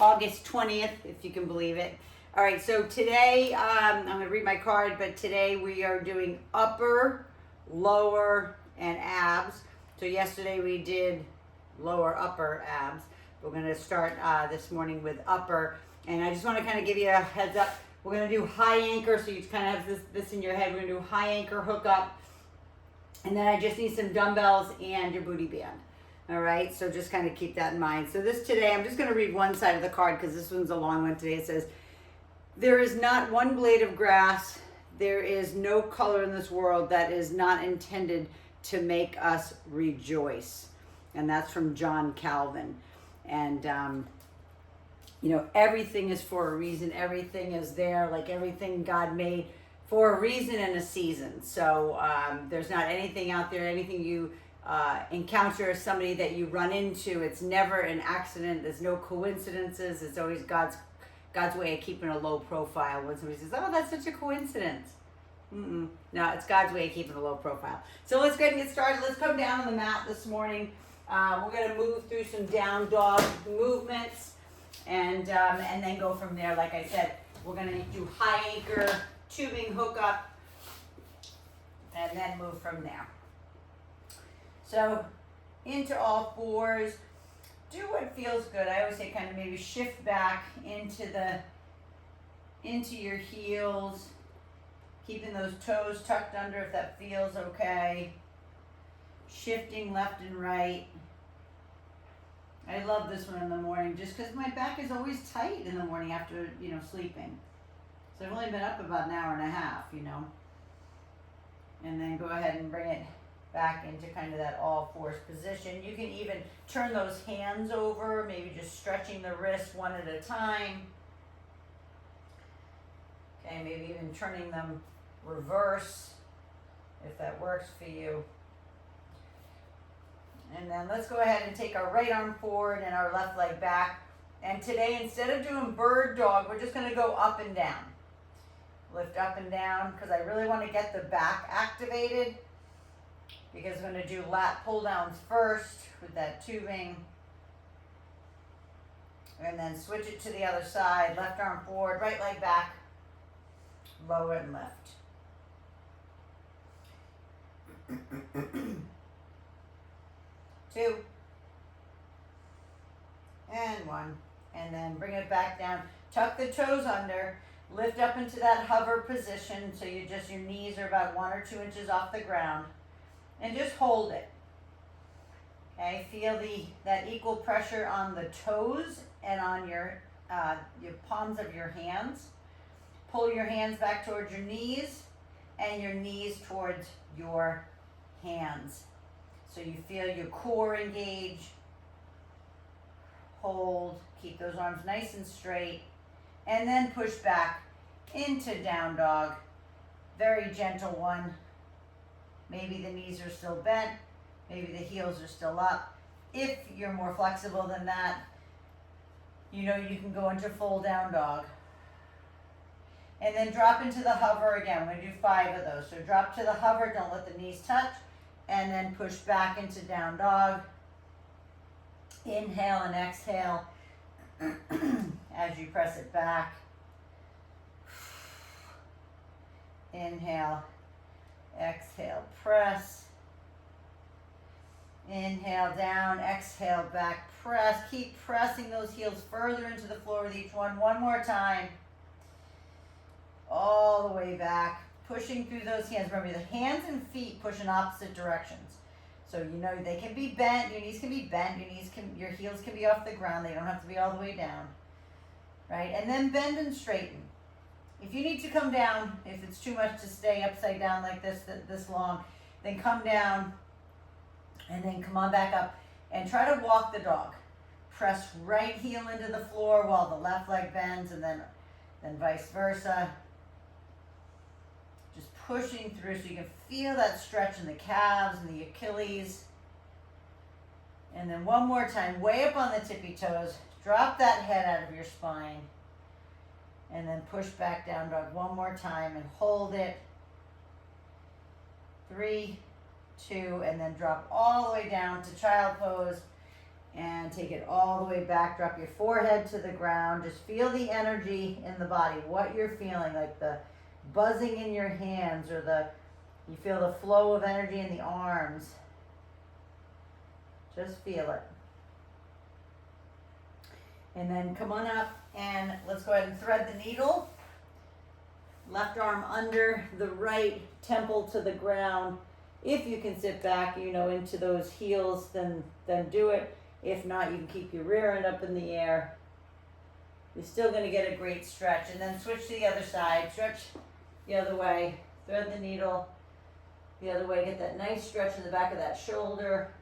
August 20th, if you can believe it. All right, so today, I'm going to read my card, but today we are doing upper, lower, and abs. So yesterday we did lower, upper, abs. We're going to start this morning with upper. And I just want to kind of give you a heads up. We're going to do high anchor, so you kind of have this in your head. We're going to do high anchor hook up. And then I just need some dumbbells and your booty band. All right, so just kind of keep that in mind. So this today, I'm just going to read one side of the card because this one's a long one today. It says, there is not one blade of grass, there is no color in this world that is not intended to make us rejoice. And that's from John Calvin. And, you know, everything is for a reason. Everything is there, like everything God made for a reason and a season. So there's not anything out there, anything you encounter, somebody that you run into. It's never an accident. There's no coincidences. It's always God's way of keeping a low profile. When somebody says, oh, that's such a coincidence. No, it's God's way of keeping a low profile. So let's go ahead and get started. Let's come down on the mat this morning. We're going to move through some down dog movements and then go from there. Like I said, we're going to do high anchor, tubing hook up, and then move from there. So into all fours, do what feels good. I always say kind of maybe shift back into your heels, keeping those toes tucked under if that feels okay. Shifting left and right. I love this one in the morning just because my back is always tight in the morning after, you know, sleeping. So I've only been up about an hour and a half, you know. And then go ahead and bring it back into kind of that all fours position. You can even turn those hands over, maybe just stretching the wrist one at a time. Okay, maybe even turning them reverse if that works for you. And then let's go ahead and take our right arm forward and our left leg back. And today, instead of doing bird dog, we're just going to go up and down. Lift up and down because I really want to get the back activated. Because I'm going to do lat pull downs first with that tubing. And then switch it to the other side. Left arm forward, right leg back. Lower and lift. 2. And 1. And then bring it back down. Tuck the toes under. Lift up into that hover position so your knees are about 1 or 2 inches off the ground. And just hold it. Okay, feel that equal pressure on the toes and on your palms of your hands. Pull your hands back towards your knees and your knees towards your hands. So you feel your core engage. Hold, keep those arms nice and straight. And then push back into down dog. Very gentle one. Maybe the knees are still bent. Maybe the heels are still up. If you're more flexible than that, you know you can go into full down dog. And then drop into the hover again. We're going to do 5 of those. So drop to the hover, don't let the knees touch. And then push back into down dog. Inhale and exhale as you press it back. Inhale. Exhale, press. Inhale, down. Exhale, back, press. Keep pressing those heels further into the floor with each one. One more time. All the way back. Pushing through those hands. Remember, the hands and feet push in opposite directions. So, you know, they can be bent. Your knees can be bent. Your heels can be off the ground. They don't have to be all the way down. Right? And then bend and straighten. If you need to come down, if it's too much to stay upside down like this long, then come down and then come on back up and try to walk the dog. Press right heel into the floor while the left leg bends and then vice versa. Just pushing through so you can feel that stretch in the calves and the Achilles. And then one more time, way up on the tippy toes. Drop that head out of your spine. And then push back down dog one more time and hold it. 3, 2, and then drop all the way down to child pose. And take it all the way back. Drop your forehead to the ground. Just feel the energy in the body, what you're feeling, like the buzzing in your hands, or you feel the flow of energy in the arms. Just feel it. And then come on up and let's go ahead and thread the needle. Left arm under the right temple to the ground. If you can sit back, into those heels, then do it. If not, you can keep your rear end up in the air. You're still going to get a great stretch. And then switch to the other side. Stretch the other way. Thread the needle the other way. Get that nice stretch in the back of that shoulder.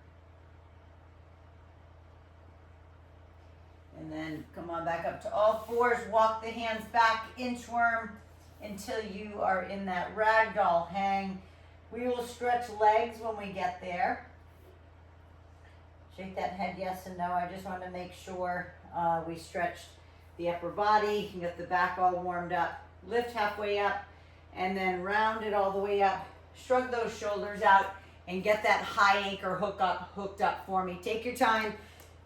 And then come on back up to all fours. Walk the hands back, inchworm, until you are in that ragdoll hang. We will stretch legs when we get there. Shake that head yes and no. I just want to make sure we stretched the upper body and get the back all warmed up. Lift halfway up and then round it all the way up. Shrug those shoulders out and get that high anchor hooked up for me. Take your time,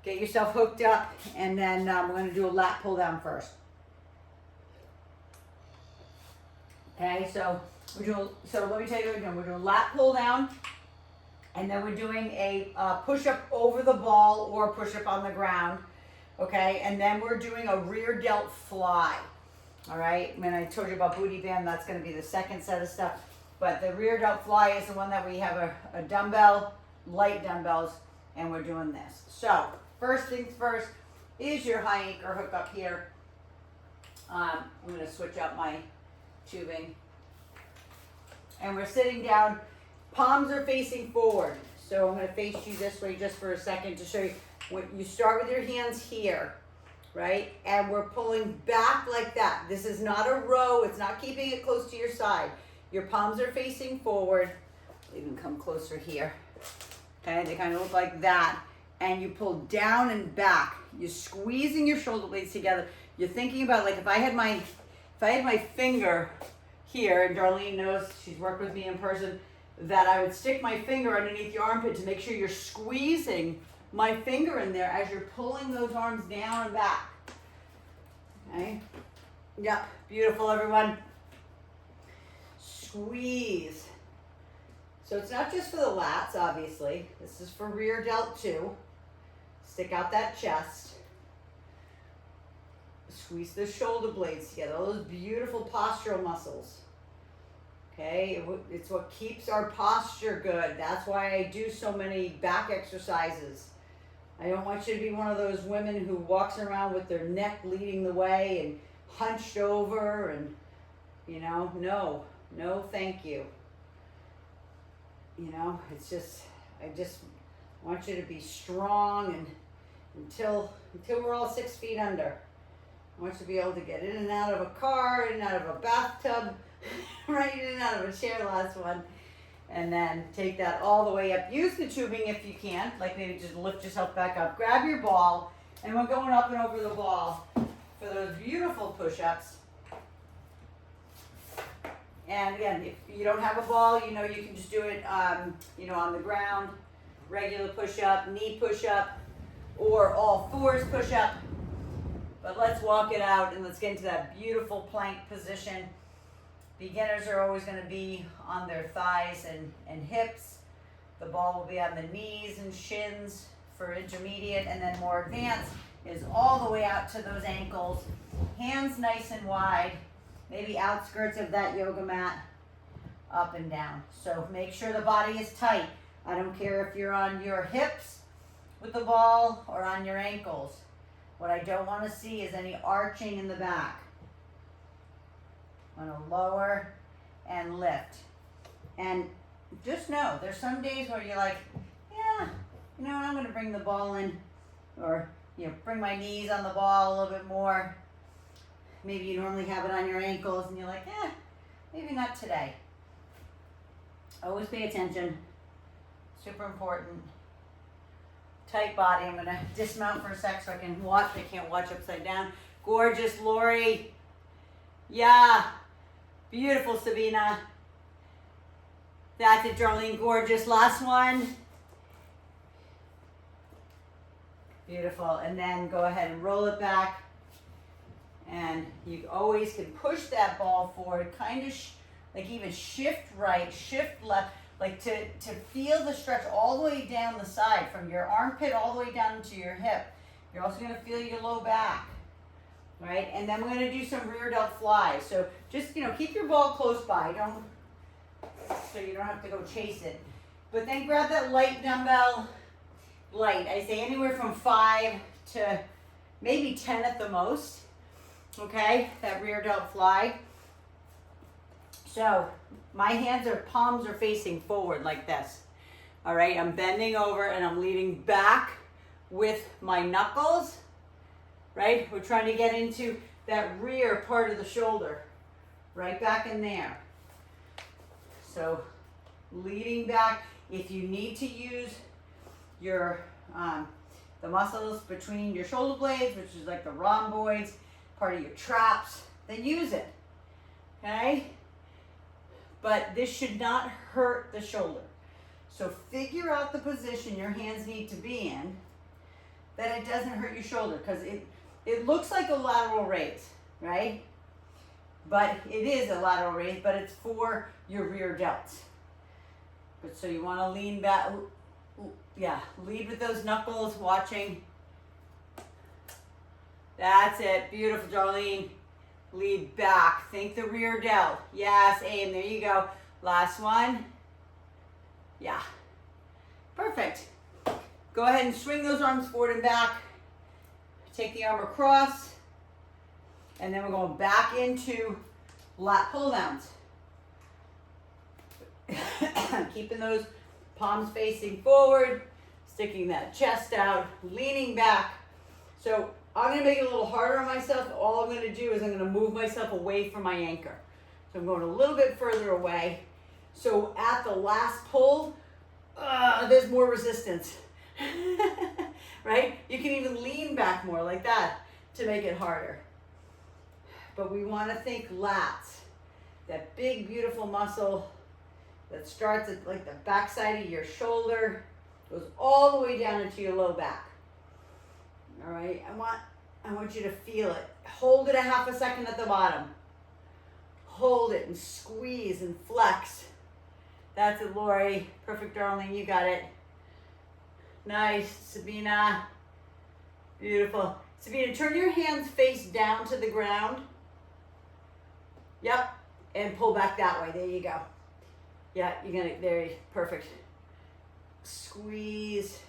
get yourself hooked up, and then we're going to do a lat pull down first. Okay, so let me tell you what we're doing. We're doing lat pull down. And then we're doing a push-up over the ball or push-up on the ground, okay? And then we're doing a rear delt fly, all right? When I told you about booty band, that's gonna be the second set of stuff. But the rear delt fly is the one that we have a dumbbell, light dumbbells, and we're doing this. So, first things first is your high anchor hook up here. I'm gonna switch up my tubing. And we're sitting down. Palms are facing forward. So I'm going to face you this way just for a second to show you. When you start with your hands here, right? And we're pulling back like that. This is not a row. It's not keeping it close to your side. Your palms are facing forward. Even come closer here. Okay, they kind of look like that. And you pull down and back. You're squeezing your shoulder blades together. You're thinking about, like, if I had my finger here, and Darlene knows, she's worked with me in person, that I would stick my finger underneath your armpit to make sure you're squeezing my finger in there as you're pulling those arms down and back. Okay? Yep, beautiful, everyone. Squeeze. So it's not just for the lats, obviously. This is for rear delt too. Stick out that chest. Squeeze the shoulder blades together, all those beautiful postural muscles. Okay, it's what keeps our posture good. That's why I do so many back exercises. I don't want you to be one of those women who walks around with their neck leading the way and hunched over and, no, thank you. It's just, I just want you to be strong and until we're all 6 feet under. I want you to be able to get in and out of a car, in and out of a bathtub, right in and out of a chair, last one. And then take that all the way up. Use the tubing if you can, like maybe just lift yourself back up. Grab your ball, and we're going up and over the ball for those beautiful push-ups. And again, if you don't have a ball, you can just do it, on the ground, regular push-up, knee push-up, or all fours push-up. But let's walk it out and let's get into that beautiful plank position. Beginners are always going to be on their thighs and hips. The ball will be on the knees and shins for intermediate, and then more advanced is all the way out to those ankles. Hands nice and wide, maybe outskirts of that yoga mat, up and down. So make sure the body is tight. I don't care if you're on your hips with the ball or on your ankles. What I don't want to see is any arching in the back. I'm going to lower and lift. And just know, there's some days where you're like, yeah, I'm going to bring the ball in, or, bring my knees on the ball a little bit more. Maybe you normally have it on your ankles and you're like, maybe not today. Always pay attention. Super important. Tight body. I'm going to dismount for a sec so I can watch. I can't watch upside down. Gorgeous, Lori. Yeah. Beautiful, Sabina. That's it, Darlene. Gorgeous. Last one. Beautiful. And then go ahead and roll it back. And you always can push that ball forward, kind of like even shift right, shift left, like to feel the stretch all the way down the side, from your armpit all the way down to your hip. You're also going to feel your low back, right? And then we're going to do some rear delt flies. So just, keep your ball close by. So you don't have to go chase it. But then grab that light dumbbell, light. I say anywhere from 5 to maybe 10 at the most. Okay, that rear delt fly. So my palms are facing forward like this. All right, I'm bending over and I'm leaning back with my knuckles, right? We're trying to get into that rear part of the shoulder, right back in there. So leaning back. If you need to use your, the muscles between your shoulder blades, which is like the rhomboids, part of your traps, then use it, okay? But this should not hurt the shoulder. So figure out the position your hands need to be in that it doesn't hurt your shoulder, because it looks like a lateral raise, right? But it is a lateral raise, but it's for your rear delts. But so you want to lean back, lead with those knuckles, watching. That's it. Beautiful, Darlene. Lead back. Think the rear delt. Yes, aim. There you go. Last one. Yeah. Perfect. Go ahead and swing those arms forward and back. Take the arm across. And then we're going back into lat pull downs. Keeping those palms facing forward. Sticking that chest out. Leaning back. So I'm going to make it a little harder on myself. All I'm going to do is I'm going to move myself away from my anchor. So I'm going a little bit further away. So at the last pull, there's more resistance. Right? You can even lean back more like that to make it harder. But we want to think lats. That big, beautiful muscle that starts at like the back side of your shoulder, goes all the way down into your low back. All right, I want you to feel it. Hold it a half a second at the bottom. Hold it and squeeze and flex. That's it, Lori. Perfect, darling. You got it. Nice, Sabina. Beautiful. Sabina, turn your hands face down to the ground. Yep, and pull back that way. There you go. Yeah, perfect. Squeeze.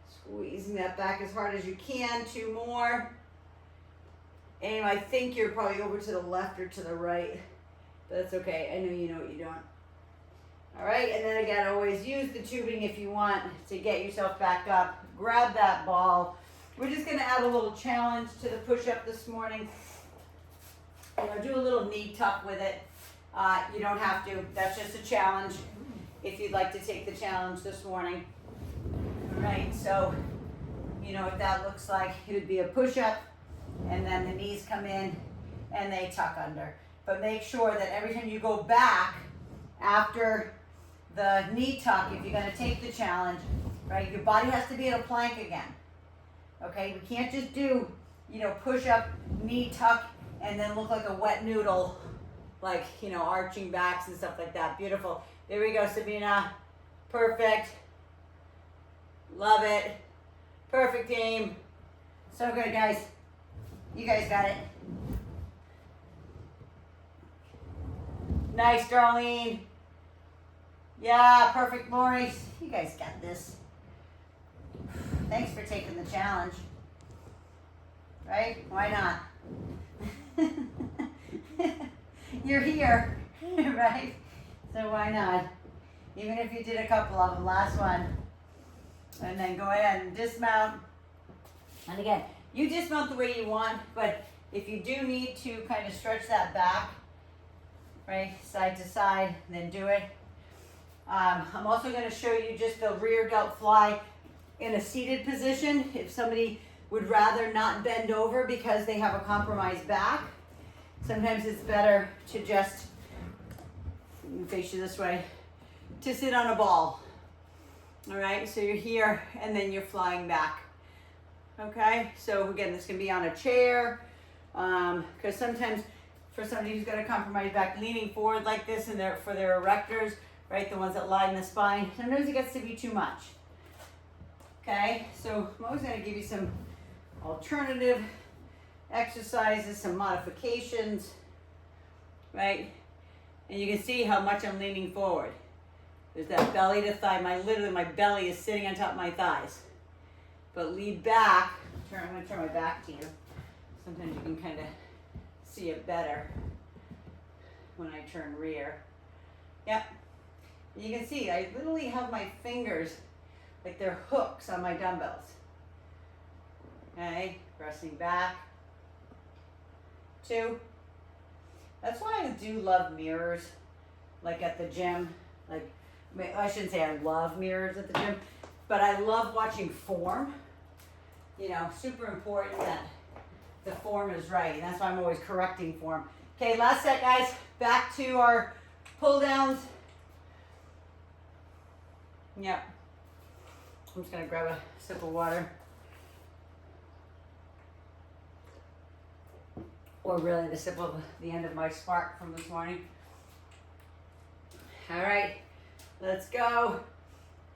Squeezing that back as hard as you can. 2 more. And I think you're probably over to the left or to the right. But that's okay. I know you know what you're doing. All right, and then again, always use the tubing if you want to get yourself back up. Grab that ball. We're just going to add a little challenge to the push-up this morning. Do a little knee tuck with it. You don't have to. That's just a challenge if you'd like to take the challenge this morning. All right, so you know what that looks like. It would be a push-up, and then the knees come in and they tuck under. But make sure that every time you go back after the knee tuck, if you're going to take the challenge, right, your body has to be in a plank again. Okay, we can't just do, push-up, knee tuck, and then look like a wet noodle, like, arching backs and stuff like that. Beautiful. There we go, Sabina. Perfect. Love it. Perfect aim. So good, guys. You guys got it. Nice, Darlene. Yeah, perfect, Maurice. You guys got this. Thanks for taking the challenge. Right? Why not? You're here, right? So why not? Even if you did a couple of them, last one. And then go ahead and dismount. And again, you dismount the way you want, but if you do need to kind of stretch that back, right, side to side, then do it. I'm also going to show you just the rear delt fly in a seated position. If somebody would rather not bend over because they have a compromised back, sometimes it's better to just, face you this way, to sit on a ball. All right, so you're here and then you're flying back. Okay, so again, this can be on a chair, because sometimes for somebody who's got a compromised back, leaning forward like this and for their erectors, right, the ones that line the spine, sometimes it gets to be too much. Okay, so I'm always going to give you some alternative exercises, some modifications, right? And you can see how much I'm leaning forward. There's that belly to thigh. Literally my belly is sitting on top of my thighs. But lead back. I'm going to turn my back to you. Sometimes you can kind of see it better when I turn rear. Yep. You can see I literally have my fingers like they're hooks on my dumbbells. Okay, pressing back. 2. That's why I do love mirrors, like at the gym. Like, I shouldn't say I love mirrors at the gym, but I love watching form. You know, super important that the form is right, and that's why I'm always correcting form. Okay, last set, guys. Back to our pull downs. Yep. I'm just gonna grab a sip of water. Or really the sip of the end of my spark from this morning. All right, let's go.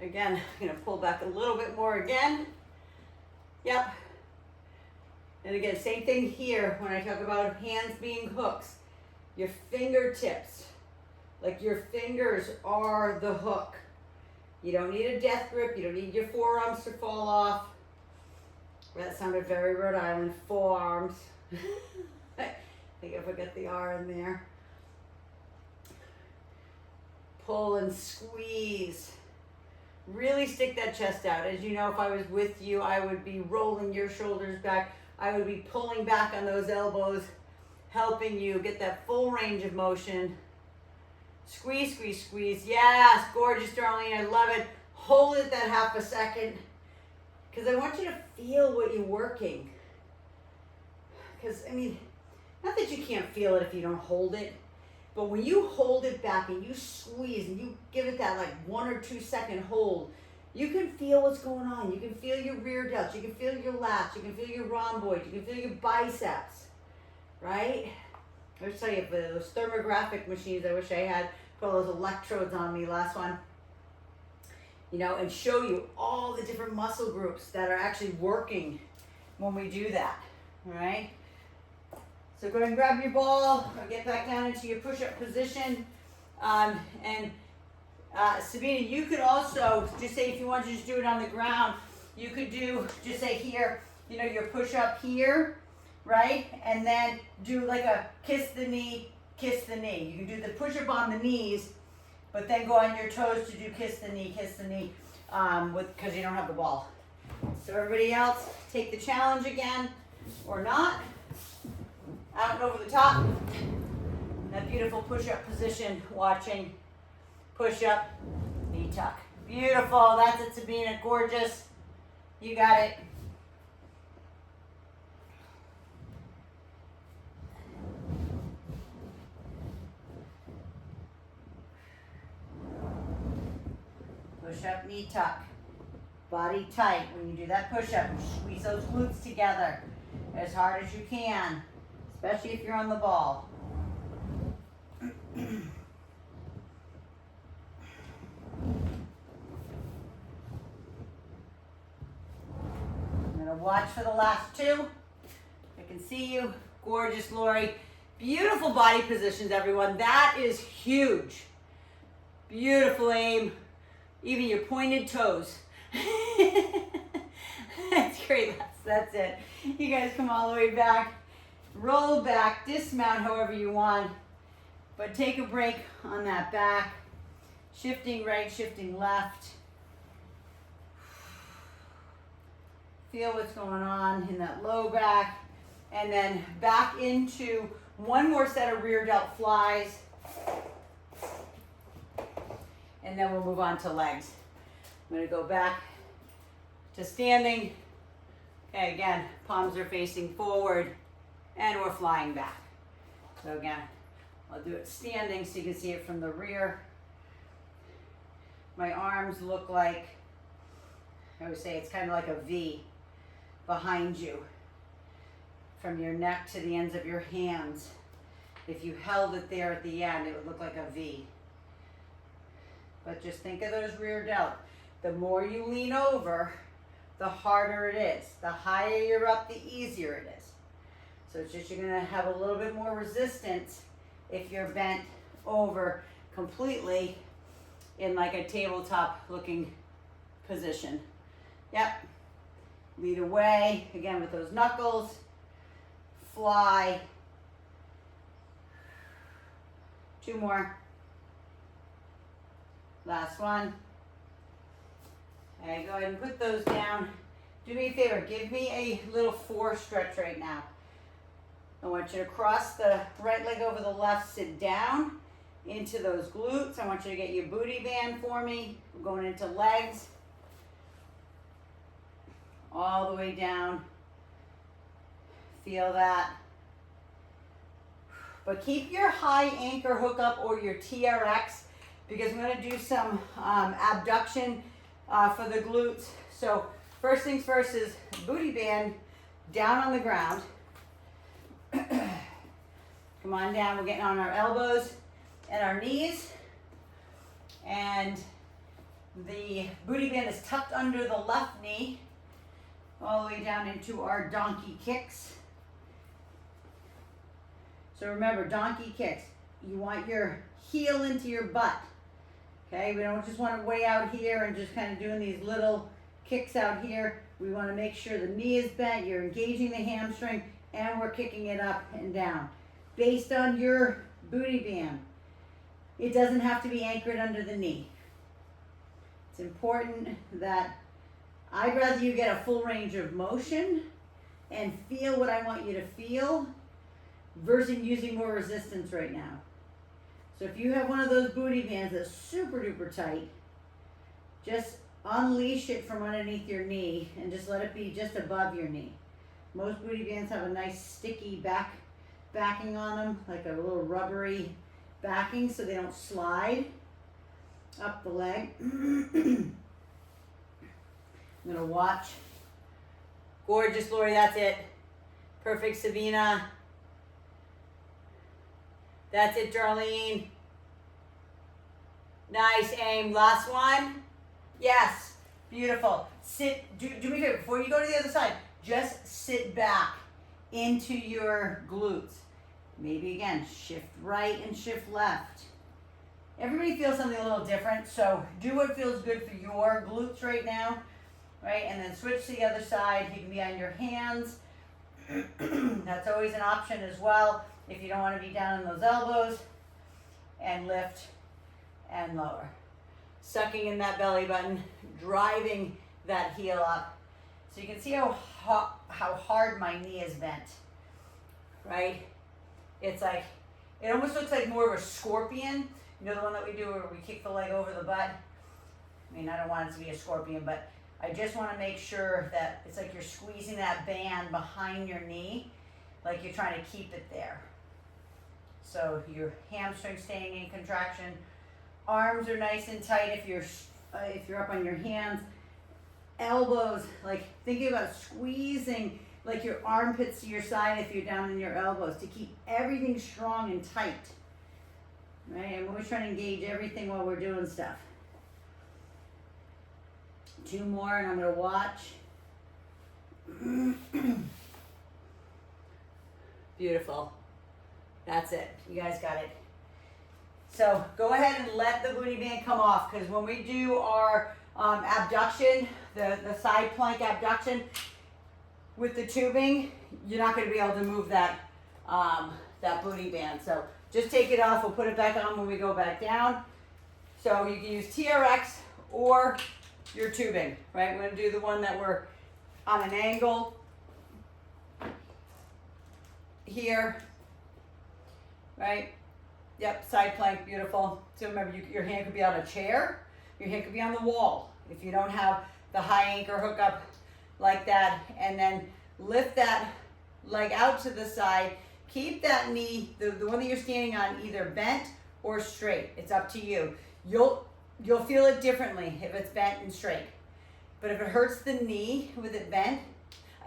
Again, I'm gonna pull back a little bit more again. Yep. And again, same thing here when I talk about hands being hooks. Your fingertips, like your fingers are the hook. You don't need a death grip. You don't need your forearms to fall off. That sounded very Rhode Island, forearms. I think I forgot the R in there. Pull and squeeze. Really stick that chest out. As you know, if I was with you, I would be rolling your shoulders back. I would be pulling back on those elbows, helping you get that full range of motion. Squeeze, squeeze, squeeze. Yes, gorgeous, Darlene. I love it. Hold it that half a second, because I want you to feel what you're working. Because, I mean, not that you can't feel it if you don't hold it, but when you hold it back and you squeeze and you give it that like 1 or 2 second hold, you can feel what's going on. You can feel your rear delts. You can feel your lats. You can feel your rhomboids. You can feel your biceps, right? I wish I had those thermographic machines. I wish I had put all those electrodes on me. Last one. You know, and show you all the different muscle groups that are actually working when we do that, all right? So go ahead and grab your ball or get back down into your push-up position. Sabina, you could also, just say if you want to just do it on the ground, you could do, just say here, you know, your push-up here, right? And then do like a kiss the knee, kiss the knee. You can do the push-up on the knees, but then go on your toes to do kiss the knee, because you don't have the ball. So everybody else, take the challenge again, or not. Out and over the top. That beautiful push-up position, watching. Push-up, knee tuck. Beautiful, that's it, Sabina, gorgeous. You got it. Push-up, knee tuck. Body tight. When you do that push-up, squeeze those glutes together as hard as you can, especially if you're on the ball. I'm gonna watch for the last 2. I can see you. Gorgeous, Lori. Beautiful body positions, everyone. That is huge. Beautiful aim. Even your pointed toes. That's great. That's it. You guys come all the way back. Roll back, dismount however you want. But take a break on that back. Shifting right, shifting left. Feel what's going on in that low back. And then back into one more set of rear delt flies. And then we'll move on to legs. I'm going to go back to standing. Okay, again, palms are facing forward and we're flying back. So again, I'll do it standing so you can see it from the rear. My arms look like, I would say it's kind of like a V. behind you, from your neck to the ends of your hands. If you held it there at the end, it would look like a V. But just think of those rear delt. The more you lean over, the harder it is. The higher you're up, the easier it is. So it's just you're gonna have a little bit more resistance if you're bent over completely in like a tabletop looking position. Yep. Lead away, again with those knuckles. Fly. 2 more. Last one. Okay, go ahead and put those down. Do me a favor, give me a little 4 stretch right now. I want you to cross the right leg over the left, sit down into those glutes. I want you to get your booty band for me. We're going into legs. All the way down. Feel that. But keep your high anchor hook up or your TRX, because we're going to do some abduction for the glutes. So first things first is booty band down on the ground. Come on down. We're getting on our elbows and our knees. And the booty band is tucked under the left knee, all the way down into our donkey kicks. So remember, donkey kicks, you want your heel into your butt. Okay, we don't just want it way out here and just kind of doing these little kicks out here. We want to make sure the knee is bent, you're engaging the hamstring, and we're kicking it up and down. Based on your booty band, it doesn't have to be anchored under the knee. It's important that I'd rather you get a full range of motion and feel what I want you to feel versus using more resistance right now. So if you have one of those booty bands that's super duper tight, just unleash it from underneath your knee and just let it be just above your knee. Most booty bands have a nice sticky backing on them, like a little rubbery backing so they don't slide up the leg. I'm gonna watch. Gorgeous, Lori, that's it. Perfect, Sabina. That's it, Darlene. Nice aim. Last one. Yes. Beautiful. Sit. Do me a favor. Before you go to the other side, just sit back into your glutes. Maybe again, shift right and shift left. Everybody feels something a little different, so do what feels good for your glutes right now, right? And then switch to the other side. You can be on your hands. That's always an option as well if you don't want to be down on those elbows. And lift and lower. Sucking in that belly button, driving that heel up. So you can see how hard my knee is bent, right? It's like, it almost looks like more of a scorpion. You know, the one that we do where we kick the leg over the butt? I mean, I don't want it to be a scorpion, but I just want to make sure that it's like you're squeezing that band behind your knee, like you're trying to keep it there. So your hamstring staying in contraction. Arms are nice and tight if you're up on your hands. Elbows, like thinking about squeezing like your armpits to your side if you're down in your elbows to keep everything strong and tight. Right? I'm always trying to engage everything while we're doing stuff. 2 more and I'm going to watch. Beautiful. That's it. You guys got it. So go ahead and let the booty band come off, because when we do our abduction, the side plank abduction with the tubing, you're not going to be able to move that booty band. So just take it off. We'll put it back on when we go back down. So you can use TRX or your tubing, right? We're going to do the one that we're on an angle here, right? Yep, side plank, beautiful. So remember, your hand could be on a chair, your hand could be on the wall. If you don't have the high anchor hook up like that, and then lift that leg out to the side. Keep that knee, the one that you're standing on, either bent or straight. It's up to you. You'll feel it differently if it's bent and straight. But if it hurts the knee with it bent,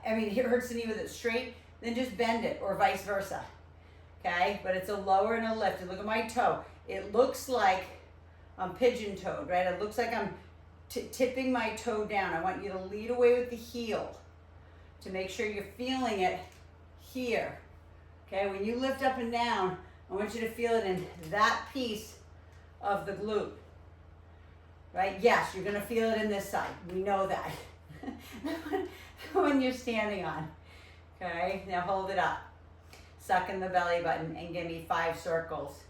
I mean, it hurts the knee with it straight, then just bend it, or vice versa. Okay, but it's a lower and a lift. And look at my toe. It looks like I'm pigeon-toed, right? It looks like I'm tipping my toe down. I want you to lead away with the heel to make sure you're feeling it here. Okay, when you lift up and down, I want you to feel it in that piece of the glute. Right? Yes, you're gonna feel it in this side. We know that. When you're standing on. Okay, now hold it up. Suck in the belly button and give me 5 circles.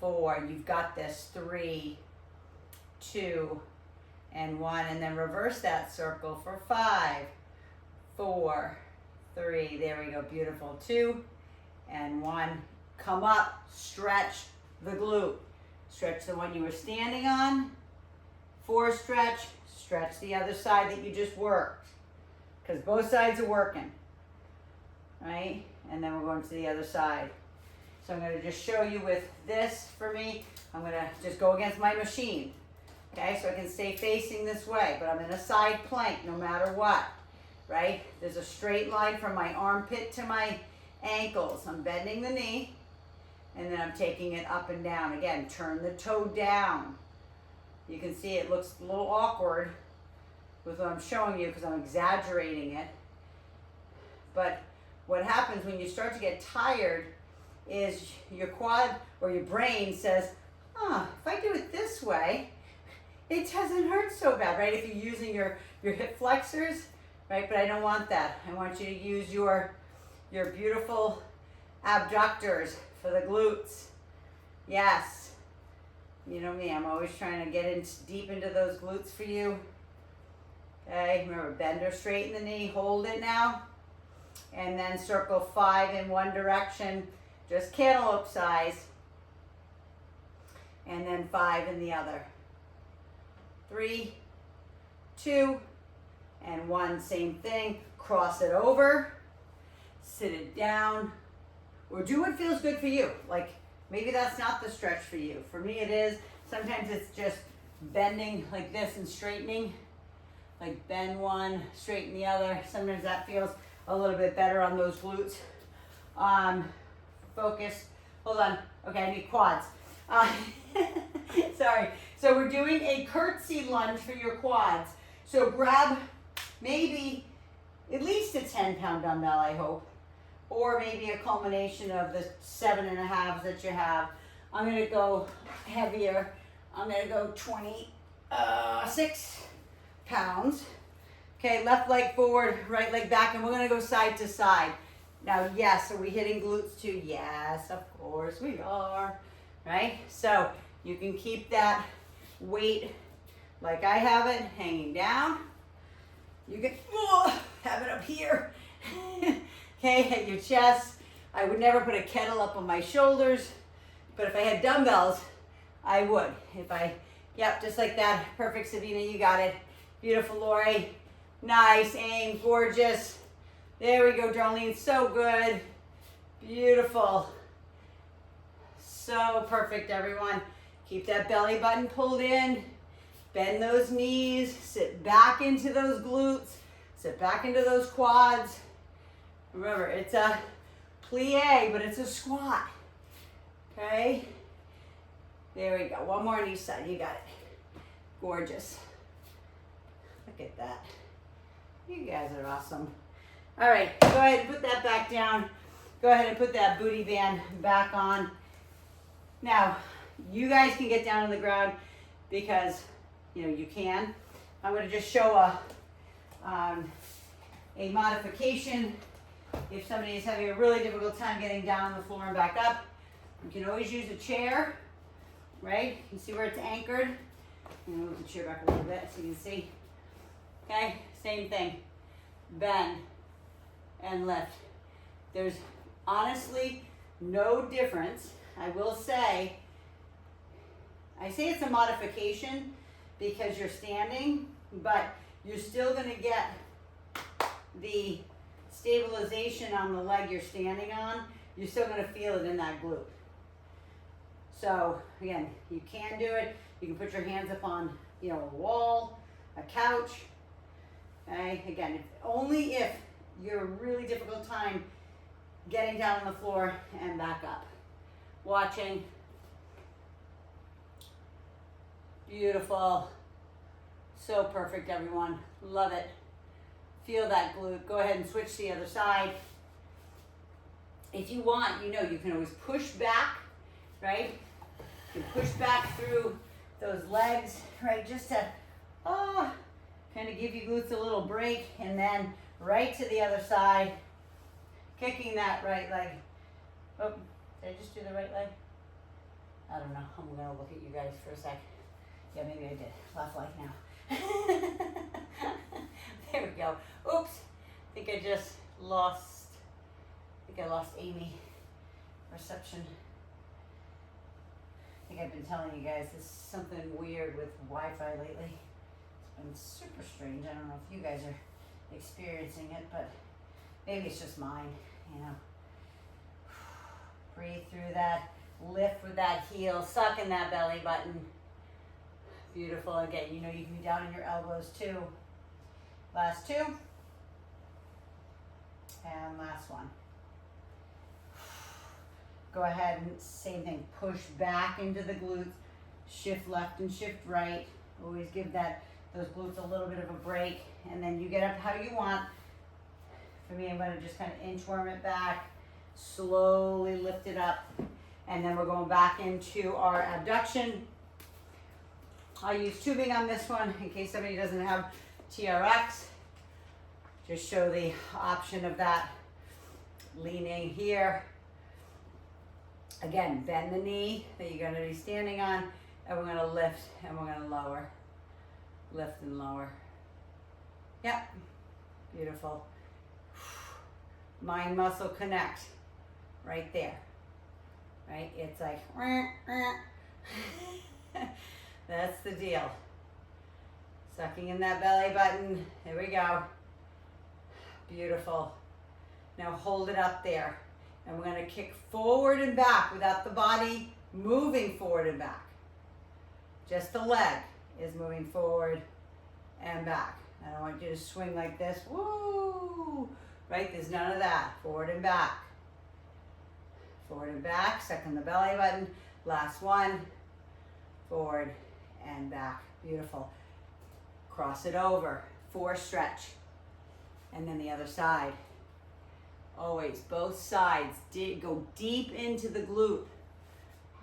4, you've got this. 3, 2, and 1. And then reverse that circle for 5, 4, 3. There we go, beautiful. 2 and 1. Come up, stretch the glute. Stretch the one you were standing on. 4 stretch, stretch the other side that you just worked. Because both sides are working. Right? And then we're going to the other side. So I'm going to just show you with this for me. I'm going to just go against my machine. Okay, so I can stay facing this way, but I'm in a side plank no matter what. Right? There's a straight line from my armpit to my ankles. I'm bending the knee, and then I'm taking it up and down. Again, turn the toe down. You can see it looks a little awkward with what I'm showing you because I'm exaggerating it. But what happens when you start to get tired is your quad or your brain says, if I do it this way, it doesn't hurt so bad, right? If you're using your hip flexors, right? But I don't want that. I want you to use your beautiful abductors for the glutes. Yes. You know me, I'm always trying to get deep into those glutes for you. Okay, remember, bend or straighten the knee, hold it now. And then circle 5 in one direction, just cantaloupe size. And then 5 in the other. 3, 2, and 1, same thing. Cross it over, sit it down, or do what feels good for you. Like, maybe that's not the stretch for you. For me it is. Sometimes it's just bending like this and straightening. Like bend one, straighten the other. Sometimes that feels a little bit better on those glutes. Focus. Hold on. Okay, I need quads. Sorry. So we're doing a curtsy lunge for your quads. So grab maybe at least a 10-pound dumbbell, I hope. Or maybe a culmination of the 7.5s that you have. I'm going to go heavier. I'm going to go 26 pounds. Okay, left leg forward, right leg back, and we're going to go side to side. Now, yes, are we hitting glutes too? Yes, of course we are, right? So you can keep that weight like I have it, hanging down. You can have it up here. Okay, at your chest. I would never put a kettle up on my shoulders, but if I had dumbbells, I would. Yep, just like that. Perfect, Savina, you got it. Beautiful, Lori. Nice, aim, gorgeous. There we go, Darlene, so good. Beautiful. So perfect, everyone. Keep that belly button pulled in. Bend those knees, sit back into those glutes, sit back into those quads. Remember, it's a plie, but it's a squat. Okay? There we go. One more on each side. You got it. Gorgeous. Look at that. You guys are awesome. All right, go ahead and put that back down. Go ahead and put that booty band back on. Now, you guys can get down on the ground because, you can. I'm going to just show a modification. If somebody is having a really difficult time getting down on the floor and back up, you can always use a chair, right? You can see where it's anchored. I'm going to move the chair back a little bit so you can see. Okay, same thing. Bend and lift. There's honestly no difference. I will say, I say it's a modification because you're standing, but you're still going to get the stabilization on the leg you're standing on. You're still going to feel it in that glute. So again, you can do it. You can put your hands up on, a wall, a couch. Okay, again, only if you're a really difficult time getting down on the floor and back up. Watching. Beautiful. So perfect, everyone. Love it. Feel that glute. Go ahead and switch to the other side. If you want, you know, you can always push back, right? You can push back through those legs, right? Just to, kind of give your glutes a little break, and then right to the other side, kicking that right leg. Oh, did I just do the right leg? I don't know. I'm gonna look at you guys for a sec. Yeah, maybe I did. Left leg now. There we go. Oops. I think I just lost. I lost Amy reception. I think I've been telling you guys there's something weird with Wi-Fi lately. It's been super strange. I don't know if you guys are experiencing it, but maybe it's just mine, you know. Breathe through that. Lift with that heel. Suck in that belly button. Beautiful. Again, you know you can be down on your elbows too. Last two. And last one. Go ahead and same thing. Push back into the glutes. Shift left and shift right. Always give those glutes a little bit of a break. And then you get up how you want. For me, I'm going to just kind of inchworm it back. Slowly lift it up. And then we're going back into our abduction. I'll use tubing on this one in case somebody doesn't have TRX. Just show the option of that. Leaning here. Again, bend the knee that you're going to be standing on, and we're going to lift and we're going to lower. Lift and lower. Yep. Beautiful. Mind muscle connect. Right there. Right? It's like, that's the deal. Sucking in that belly button. There we go. Beautiful. Now hold it up there. And we're going to kick forward and back without the body moving forward and back. Just the leg is moving forward and back. I don't want you to swing like this. Woo! Right? There's none of that. Forward and back. Forward and back. Suck in the belly button. Last one. Forward and back. Beautiful. Cross it over. 4 stretch. And then the other side. Always, both sides, go deep into the glute,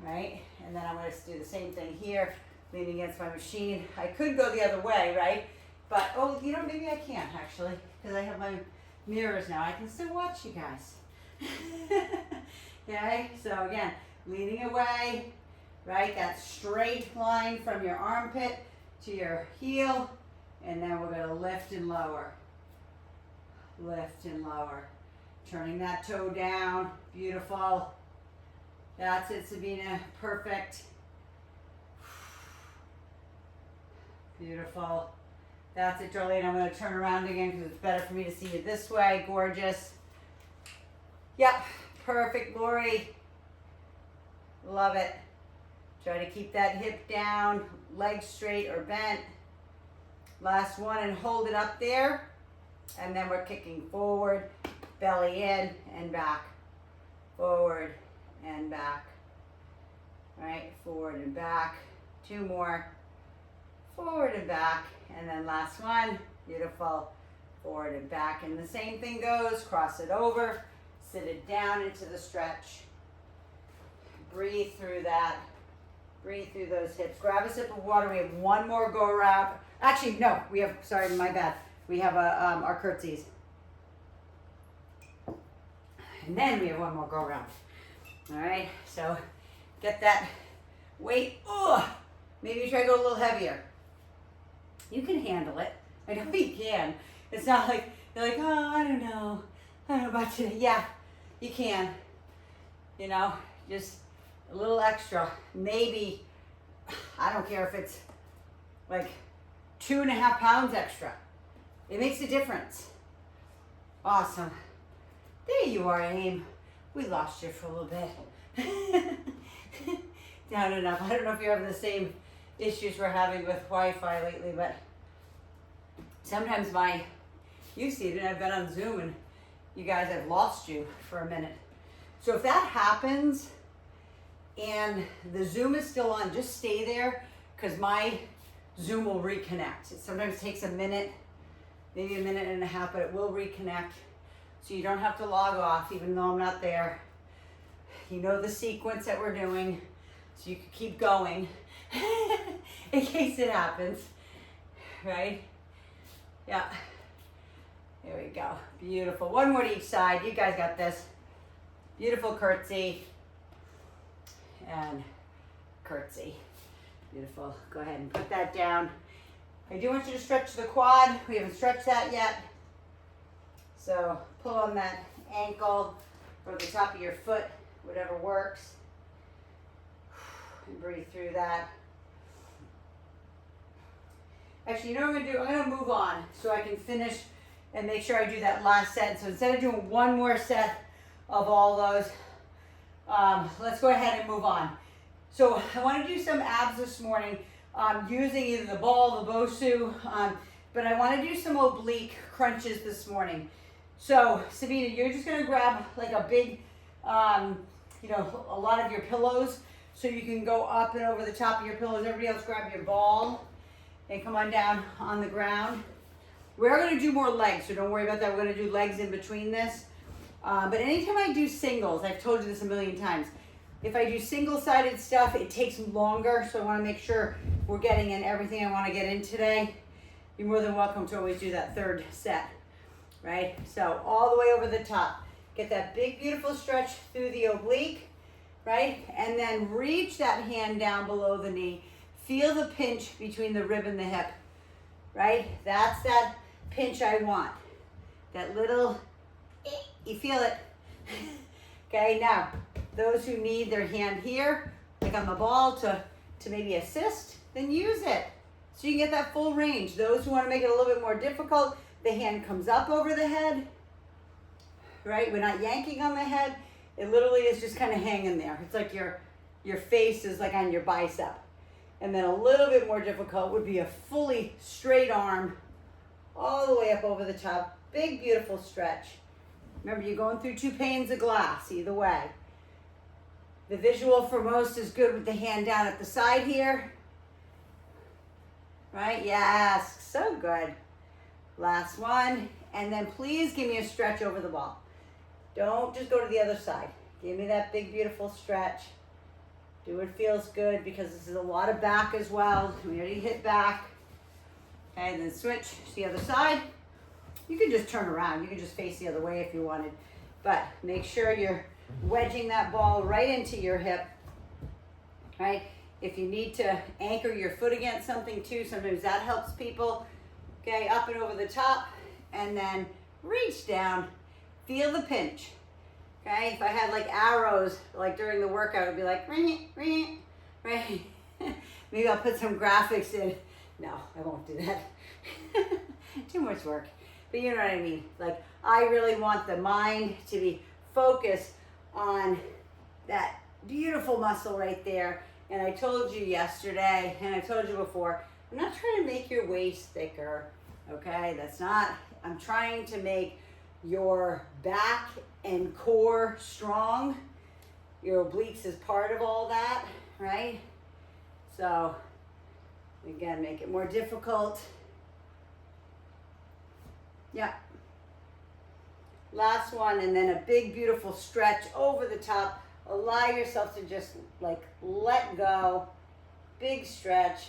right? And then I'm going to do the same thing here, leaning against my machine. I could go the other way, right? But, oh, you know, maybe I can't actually, because I have my mirrors now. I can still watch you guys. Okay, so again, leaning away, right? That straight line from your armpit to your heel, and then we're going to lift and lower. Lift and lower. Turning that toe down. Beautiful. That's it, Sabina. Perfect. Beautiful. That's it, Darlene. I'm going to turn around again because it's better for me to see you this way. Gorgeous. Yep. Perfect, Lori. Love it. Try to keep that hip down, legs straight or bent. Last one, and hold it up there. And then we're kicking forward. Belly in and back, forward and back, right, forward and back, 2 more, forward and back, and then last one, beautiful, forward and back, and the same thing goes, cross it over, sit it down into the stretch, breathe through that, breathe through those hips, grab a sip of water, we have one more go around, actually no, we have, sorry, my bad, we have our curtsies. And then we have one more go around. All right, so get that weight. Oh, maybe try to go a little heavier. You can handle it. I know you can. It's not like, you're like, oh, I don't know about today. Yeah, you can. You know, just a little extra. Maybe, I don't care if it's like 2.5 pounds extra. It makes a difference. Awesome. There you are, Aim. We lost you for a little bit. Down enough. I don't know if you're having the same issues we're having with Wi-Fi lately, but sometimes my You see it, and I've been on Zoom, and you guys, I've lost you for a minute. So if that happens, and the Zoom is still on, just stay there, because my Zoom will reconnect. It sometimes takes a minute, maybe a minute and a half, but it will reconnect. So you don't have to log off, even though I'm not there. You know the sequence that we're doing, so you can keep going in case it happens, right? Yeah. There we go. Beautiful. One more to each side. You guys got this. Beautiful curtsy and curtsy. Beautiful. Go ahead and put that down. I do want you to stretch the quad. We haven't stretched that yet. So pull on that ankle or the top of your foot, whatever works. And breathe through that. Actually, you know what I'm going to do? I'm going to move on so I can finish and make sure I do that last set. So instead of doing one more set of all those, let's go ahead and move on. So I want to do some abs this morning using either the ball, the Bosu, but I want to do some oblique crunches this morning. So Sabina, you're just going to grab like a big, you know, a lot of your pillows so you can go up and over the top of your pillows. Everybody else grab your ball and come on down on the ground. We're going to do more legs, so don't worry about that. We're going to do legs in between this. But anytime I do singles, I've told you this a million times, if I do single-sided stuff, it takes longer, so I want to make sure we're getting in everything I want to get in today. You're more than welcome to always do that third set, right? So all the way over the top. Get that big, beautiful stretch through the oblique, right? And then reach that hand down below the knee. Feel the pinch between the rib and the hip, right? That's that pinch I want. That little, you feel it. Okay, now, those who need their hand here, like on the ball to maybe assist, then use it. So you can get that full range. Those who want to make it a little bit more difficult, the hand comes up over the head, right? We're not yanking on the head. It literally is just kind of hanging there. It's like your face is like on your bicep. And then a little bit more difficult would be a fully straight arm all the way up over the top. Big, beautiful stretch. Remember, you're going through two panes of glass either way. The visual for most is good with the hand down at the side here. Right? Yes, so good. Last one. And then please give me a stretch over the ball. Don't just go to the other side. Give me that big, beautiful stretch. Do what feels good, because this is a lot of back as well. We already hit back. Okay, and then switch to the other side. You can just turn around. You can just face the other way if you wanted. But make sure you're wedging that ball right into your hip. Right? If you need to anchor your foot against something too, sometimes that helps people. Okay, up and over the top. And then reach down. Feel the pinch. Okay, if I had like arrows, like during the workout, it'd be like, right? Maybe I'll put some graphics in. No, I won't do that. Too much work. But you know what I mean. Like, I really want the mind to be focused on that beautiful muscle right there. And I told you yesterday, and I told you before, I'm not trying to make your waist thicker. Okay, that's not, I'm trying to make your back and core strong. Your obliques is part of all that, right? So, again, make it more difficult. Yeah. Last one, and then a big, beautiful stretch over the top. Allow yourself to just like let go. Big stretch.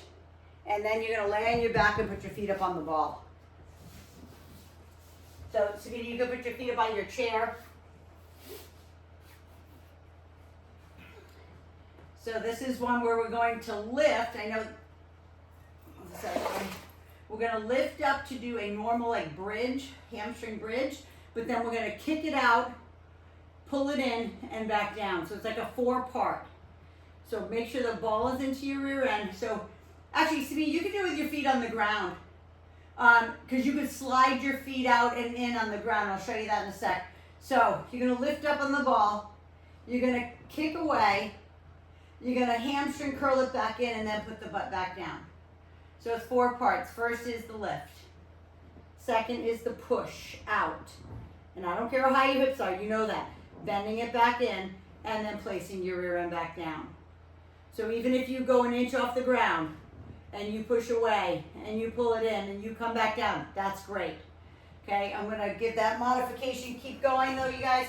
And then you're gonna lay on your back and put your feet up on the ball. So, Sabina, you can put your feet up on your chair. So this is one where we're going to lift. I know, we're going to lift up to do a normal like bridge, hamstring bridge, but then we're going to kick it out, pull it in, and back down. So it's like a 4-part. So make sure the ball is into your rear end. So actually, Sabina, you can do it with your feet on the ground. Because you can slide your feet out and in on the ground. I'll show you that in a sec. So you're going to lift up on the ball. You're going to kick away. You're going to hamstring curl it back in and then put the butt back down. So it's 4 parts. First is the lift. Second is the push out. And I don't care how high your hips are, you know that. Bending it back in and then placing your rear end back down. So even if you go an inch off the ground and you push away and you pull it in and you come back down, that's great. Okay, I'm gonna give that modification. Keep going though, you guys.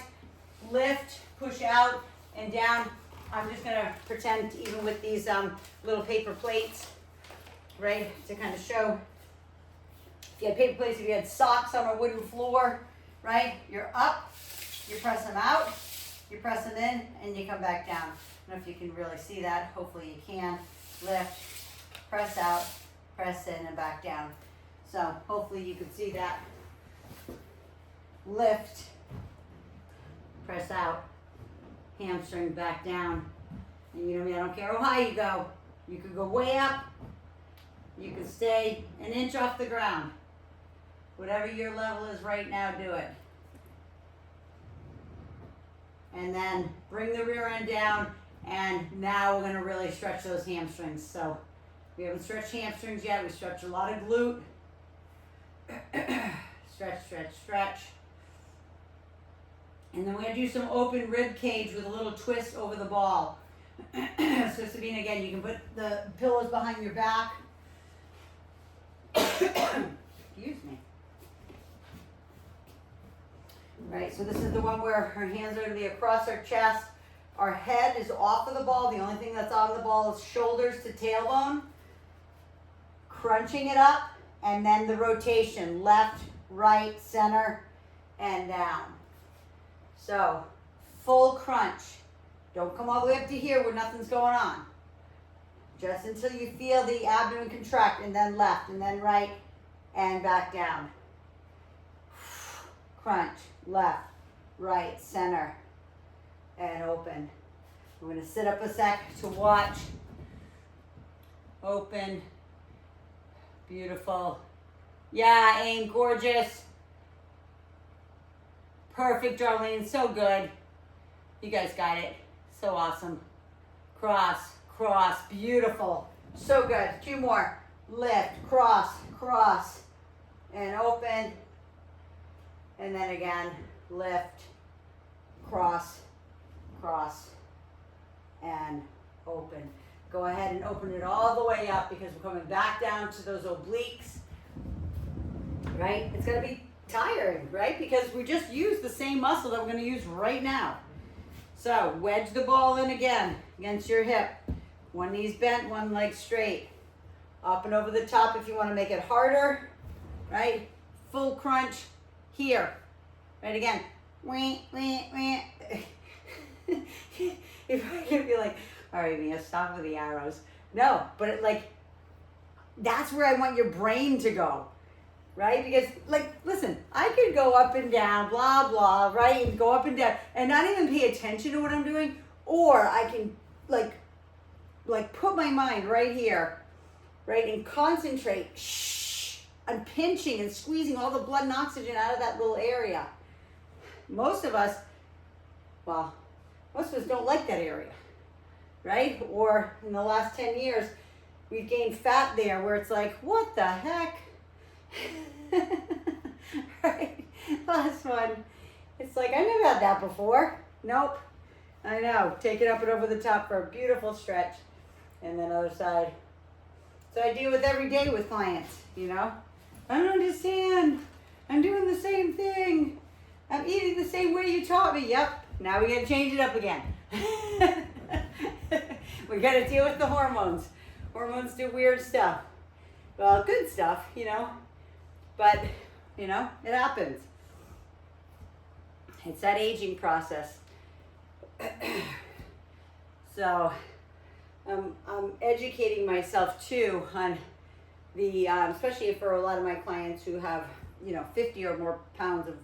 Lift, push out and down. I'm just gonna pretend, even with these little paper plates, right, to kind of show. If you had paper plates, if you had socks on a wooden floor, right, you're up, you press them out, you press them in, and you come back down. I don't know if you can really see that. Hopefully you can. Lift, press out, press in, and back down. So hopefully you can see that. Lift, press out, hamstring back down. And you know me, I don't care how high you go. You could go way up. You can stay an inch off the ground. Whatever your level is right now, do it. And then bring the rear end down, and now we're gonna really stretch those hamstrings. So we haven't stretched hamstrings yet. We stretched a lot of glute. Stretch, stretch, stretch. And then we're gonna do some open rib cage with a little twist over the ball. So Sabine, again, you can put the pillows behind your back. Excuse me. Right, so this is the one where her hands are gonna be across our chest. Our head is off of the ball. The only thing that's on the ball is shoulders to tailbone. Crunching it up, and then the rotation, left, right, center, and down. So, full crunch. Don't come all the way up to here where nothing's going on. Just until you feel the abdomen contract, and then left, and then right, and back down. Crunch, left, right, center, and open. We're gonna sit up a sec to watch. Open, beautiful. Yeah, Aim, gorgeous. Perfect, Darlene, so good. You guys got it, so awesome. Cross, cross, beautiful, so good. Two more, lift, cross, cross, and open. And then again, lift, cross, cross, and open. Go ahead and open it all the way up because we're coming back down to those obliques, right? It's gonna be tiring, right? Because we just used the same muscle that we're gonna use right now. So wedge the ball in again against your hip. One knee's bent, one leg straight. Up and over the top if you wanna make it harder, right? Full crunch. Here, right again. If I can be like, all right, Mia, stop with the arrows. No, but it, like, that's where I want your brain to go, right? Because, like, listen, I could go up and down, blah, blah, right? And go up and down and not even pay attention to what I'm doing. Or I can, like put my mind right here, right? And concentrate. I'm pinching and squeezing all the blood and oxygen out of that little area. Most of us don't like that area, right? Or in the last 10 years, we've gained fat there where it's like, what the heck? Right? Last one. It's like, I never had that before. Nope. I know. Take it up and over the top for a beautiful stretch. And then other side. So I deal with every day with clients, you know? I don't understand. I'm doing the same thing. I'm eating the same way you taught me. Yep. Now we gotta change it up again. We gotta deal with the hormones. Hormones do weird stuff. Well, good stuff, you know. But, you know, it happens. It's that aging process. So, I'm educating myself too on the, especially for a lot of my clients who have, you know, 50 or more pounds of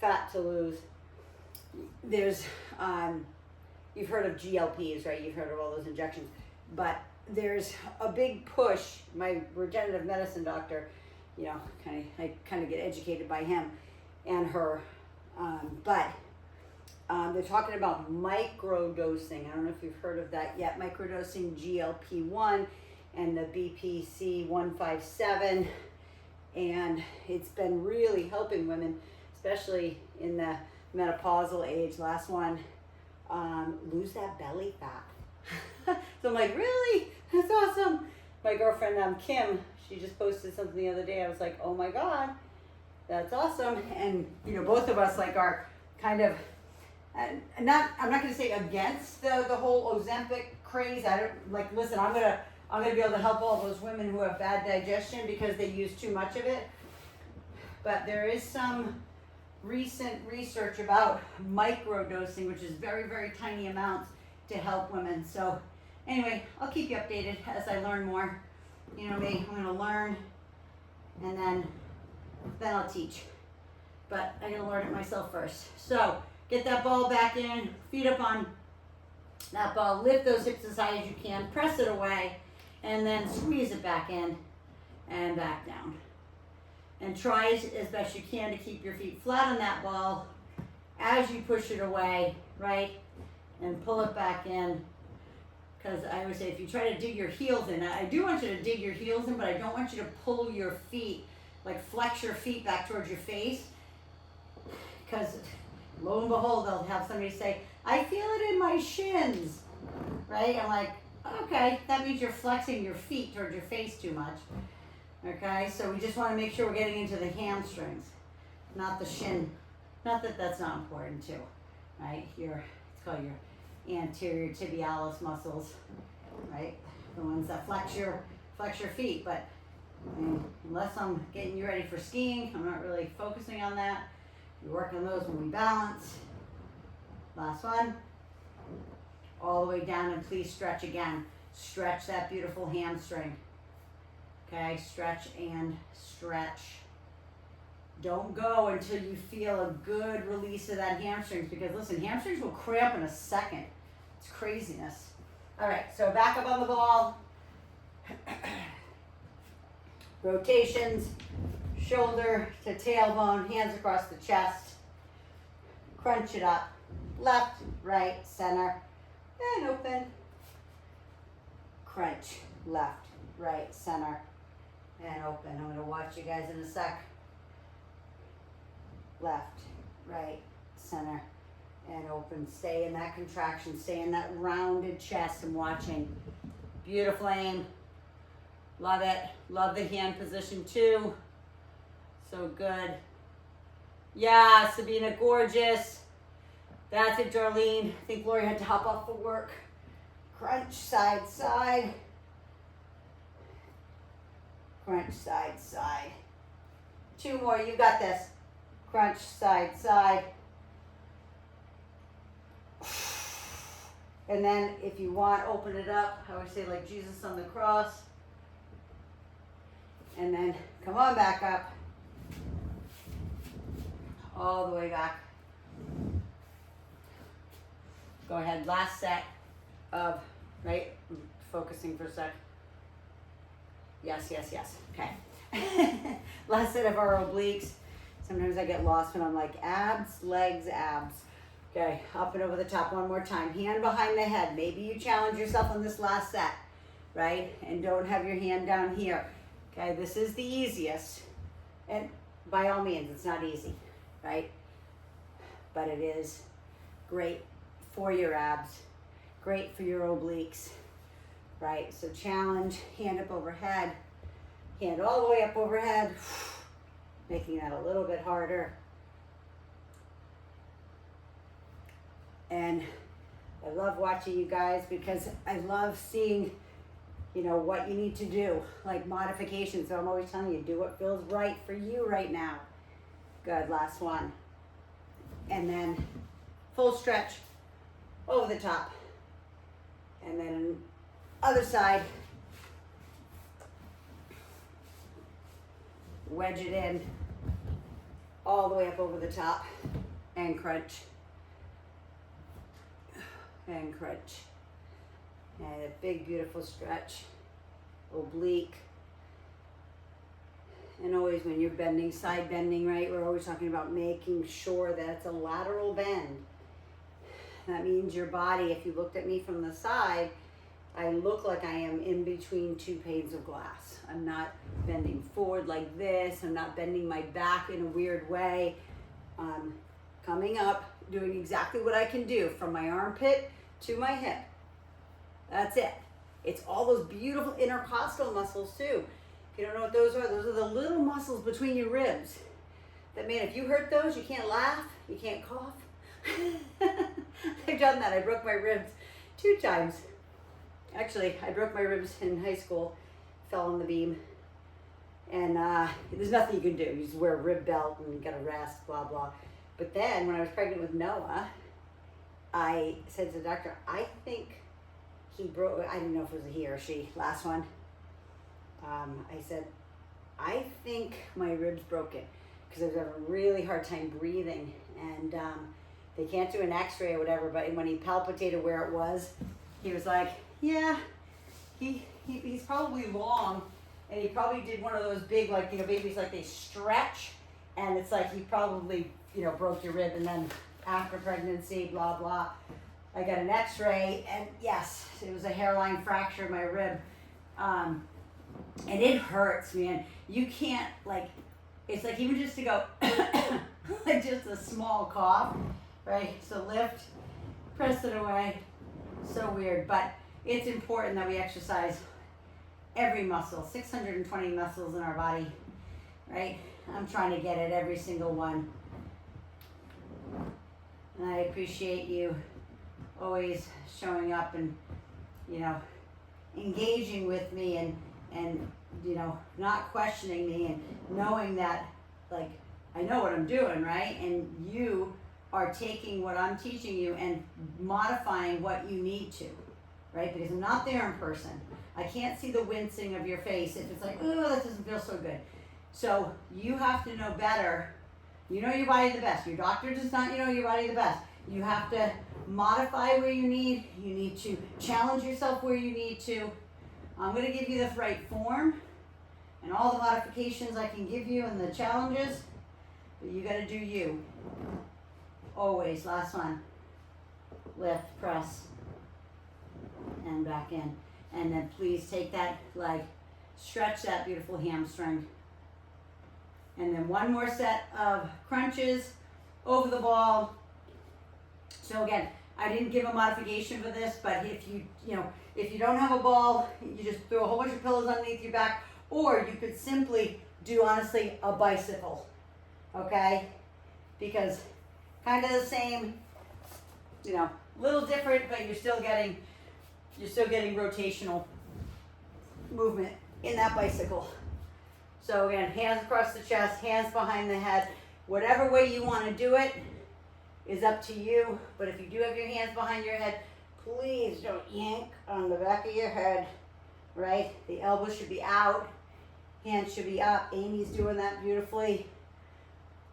fat to lose. There's, you've heard of GLPs, right? You've heard of all those injections, but there's a big push. My regenerative medicine doctor, you know, I kind of get educated by him and her, but they're talking about microdosing. I don't know if you've heard of that yet. Microdosing GLP-1 and the BPC 157, And it's been really helping women, especially in the menopausal age. Last one, lose that belly fat. So I'm like, really? That's awesome. My girlfriend, Kim, she just posted something the other day. I was like, oh my God, that's awesome. And, you know, both of us like are kind of, I'm not going to say against the whole Ozempic craze. I don't like, listen, I'm going to be able to help all those women who have bad digestion because they use too much of it. But there is some recent research about microdosing, which is very, very tiny amounts to help women. So anyway, I'll keep you updated as I learn more. You know me, I'm going to learn and then I'll teach. But I'm going to learn it myself first. So get that ball back in, feet up on that ball, lift those hips as high as you can, press it away, and then squeeze it back in and back down. And try as best you can to keep your feet flat on that ball as you push it away, right? And pull it back in. Because I always say if you try to dig your heels in, I do want you to dig your heels in, but I don't want you to pull your feet, like flex your feet back towards your face. Because lo and behold, they'll have somebody say, I feel it in my shins, right? I'm like, okay, that means you're flexing your feet towards your face too much. Okay, so we just want to make sure we're getting into the hamstrings, not the shin. Not that that's not important too, right? It's called your anterior tibialis muscles, right? The ones that flex your feet. But I mean, unless I'm getting you ready for skiing, I'm not really focusing on that. We work on those when we balance. Last one. All the way down, and please stretch again. Stretch that beautiful hamstring. Okay, stretch and stretch. Don't go until you feel a good release of that hamstrings, because listen, hamstrings will cramp in a second. It's craziness. All right, so back up on the ball. Rotations, shoulder to tailbone, hands across the chest. Crunch it up. Left, right, center, and open. Crunch, left, right, center, and open. I'm going to watch you guys in a sec. Left, right, center, and open. Stay in that contraction. Stay in that rounded chest. I'm watching. Beautiful aim. Love it. Love the hand position too. So good. Yeah, Sabina, gorgeous. That's it, Darlene. I think Lori had to hop off for work. Crunch, side, side. Crunch, side, side. 2 more, you got this. Crunch, side, side. And then if you want, open it up. I always say like Jesus on the cross. And then come on back up. All the way back. Go ahead, last set of, right? Focusing for a sec. Yes, yes, yes. Okay. Last set of our obliques. Sometimes I get lost when I'm like abs, legs, abs. Okay, up and over the top one more time. Hand behind the head. Maybe you challenge yourself on this last set, right? And don't have your hand down here. Okay, this is the easiest. And by all means, it's not easy, right? But it is great for your abs, great for your obliques, right? So challenge, hand up overhead, hand all the way up overhead, making that a little bit harder. And I love watching you guys because I love seeing, you know, what you need to do, like modifications. So I'm always telling you, do what feels right for you right now. Good, last one. And then full stretch over the top. And then other side. Wedge it in all the way up over the top and crunch. And crunch. And a big, beautiful stretch. Oblique. And always when you're bending, side bending, right? We're always talking about making sure that it's a lateral bend. That means your body, if you looked at me from the side, I look like I am in between two panes of glass. I'm not bending forward like this. I'm not bending my back in a weird way. I'm coming up, doing exactly what I can do from my armpit to my hip. That's it. It's all those beautiful intercostal muscles too. If you don't know what those are the little muscles between your ribs. That, man, if you hurt those, you can't laugh, you can't cough. I've done that. I broke my ribs 2 times. Actually, I broke my ribs in high school, fell on the beam, and there's nothing you can do. You just wear a rib belt and you gotta rest, blah, blah. But then when I was pregnant with Noah, I said to the doctor, I think he broke, I didn't know if it was a he or she, last one. I said, I think my ribs broken because I was having a really hard time breathing, and they can't do an x-ray or whatever, but when he palpitated where it was, he was like, yeah, he's probably long, and he probably did one of those big, like, you know, babies, like they stretch, and it's like he probably, you know, broke your rib, and then after pregnancy, blah, blah. I got an x-ray, and yes, it was a hairline fracture in my rib. And it hurts, man. You can't, like, it's like even just to go, like just a small cough, right? So lift, press it away. So weird, but it's important that we exercise every muscle, 620 muscles in our body, right? I'm trying to get at every single one. And I appreciate you always showing up and, you know, engaging with me and you know, not questioning me and knowing that, like, I know what I'm doing, right? And you are taking what I'm teaching you and modifying what you need to, right? Because I'm not there in person. I can't see the wincing of your face if it's like, oh, that doesn't feel so good. So you have to know better. You know your body the best. Your doctor does not know your body the best. You have to modify where you need. You need to challenge yourself where you need to. I'm going to give you the right form and all the modifications I can give you and the challenges, but you got to do you. Always. Last one. Lift, press, and back in. And then please take that leg, stretch that beautiful hamstring. And then one more set of crunches over the ball. So again, I didn't give a modification for this, but if you don't have a ball, you just throw a whole bunch of pillows underneath your back, or you could simply do, honestly, a bicycle, okay? Because kind of the same, you know, little different, but you're still getting rotational movement in that bicycle. So again, hands across the chest, hands behind the head, whatever way you want to do it is up to you. But if you do have your hands behind your head, please don't yank on the back of your head, right? The elbows should be out, hands should be up. Amy's doing that beautifully.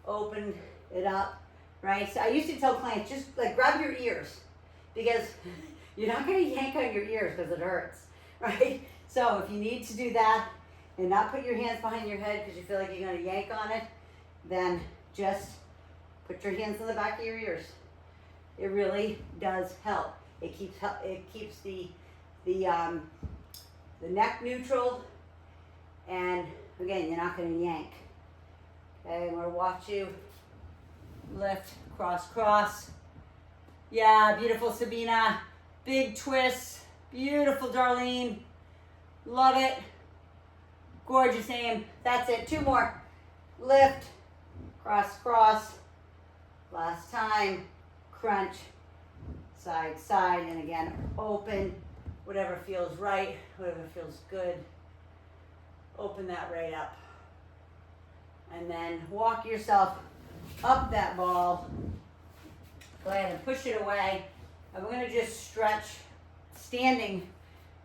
Open it up, right? So I used to tell clients, just like grab your ears, because you're not going to yank on your ears because it hurts, right? So if you need to do that and not put your hands behind your head because you feel like you're going to yank on it, then just put your hands on the back of your ears. It really does help. It keeps the neck neutral, and again, you're not going to yank. Okay, I'm going to watch you lift, cross, cross. Yeah, beautiful Sabina. Big twist. Beautiful Darlene. Love it. Gorgeous aim. That's it. 2 more. Lift, cross, cross. Last time. Crunch. Side, side. And again, open. Whatever feels right. Whatever feels good. Open that right up. And then walk yourself up that ball. Go ahead and push it away. And we're going to just stretch standing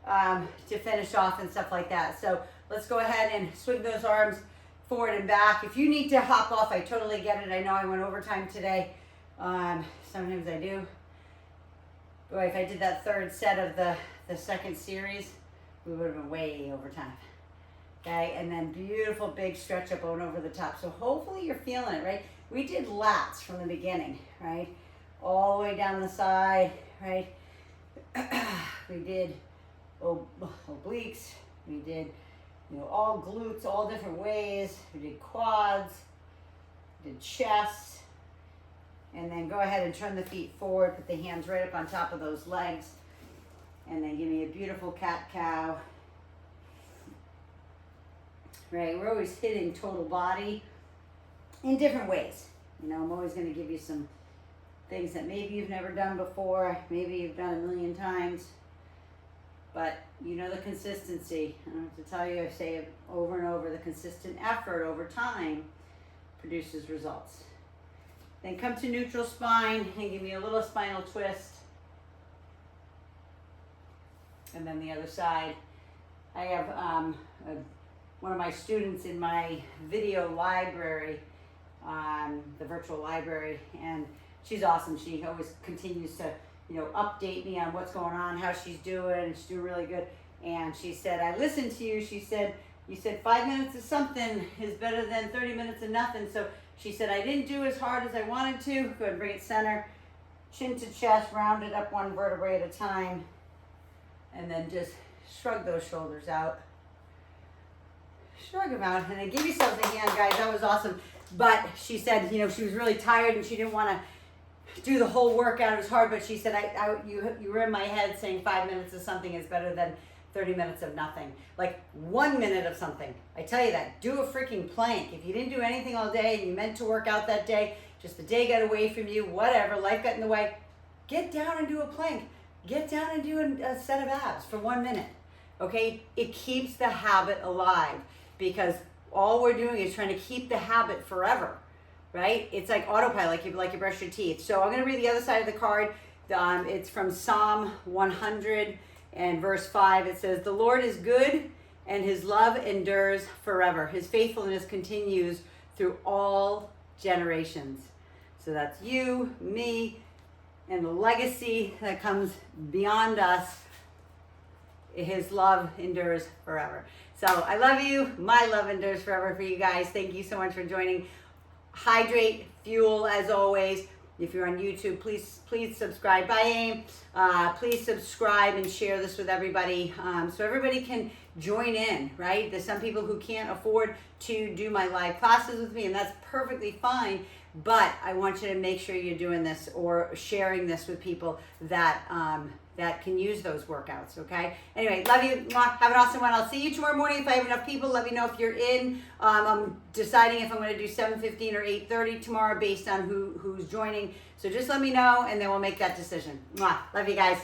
to finish off and stuff like that. So let's go ahead and swing those arms forward and back. If you need to hop off, I totally get it. I know I went overtime today. Sometimes I do. Boy, if I did that 3rd set of the second series, we would have been way overtime. Okay, and then beautiful big stretch up on over the top. So hopefully you're feeling it, right? We did lats from the beginning, right? All the way down the side, right? We did obliques. We did, all glutes, all different ways. We did quads, we did chest. And then go ahead and turn the feet forward, put the hands right up on top of those legs. And then give me a beautiful cat-cow. Right, we're always hitting total body in different ways. I'm always going to give you some things that maybe you've never done before, maybe you've done a million times. But the consistency. I don't have to tell you, I say it over and over, the consistent effort over time produces results. Then come to neutral spine and give me a little spinal twist. And then the other side. I have one of my students in my video library, the virtual library, and she's awesome. She always continues to, update me on what's going on, how she's doing, and she's doing really good. And she said, I listened to you. She said, you said 5 minutes of something is better than 30 minutes of nothing. So she said, I didn't do as hard as I wanted to. Go ahead and bring it center, chin to chest, round it up one vertebrae at a time. And then just shrug those shoulders out. Shrug them out. And then give yourselves a hand, guys. That was awesome. But she said, she was really tired and she didn't want to do the whole workout. It was hard, but she said, you were in my head saying 5 minutes of something is better than 30 minutes of nothing. Like 1 minute of something. I tell you that. Do a freaking plank. If you didn't do anything all day and you meant to work out that day, just the day got away from you, whatever, life got in the way, get down and do a plank. Get down and do a set of abs for 1 minute. Okay? It keeps the habit alive because all we're doing is trying to keep the habit forever. Right? It's like autopilot, like you brush your teeth. So I'm going to read the other side of the card. It's from Psalm 100 and verse 5. It says, the Lord is good and his love endures forever. His faithfulness continues through all generations. So that's you, me, and the legacy that comes beyond us. His love endures forever. So I love you. My love endures forever for you guys. Thank you so much for joining. Hydrate, fuel, as always. If you're on YouTube, please subscribe. Bye, AIM. Please subscribe and share this with everybody so everybody can join in, right? There's some people who can't afford to do my live classes with me, and that's perfectly fine. But I want you to make sure you're doing this or sharing this with people that that can use those workouts, okay? Anyway, love you. Have an awesome one. I'll see you tomorrow morning if I have enough people. Let me know if you're in. I'm deciding if I'm going to do 7:15 or 8:30 tomorrow based on who's joining. So just let me know, and then we'll make that decision. Love you guys.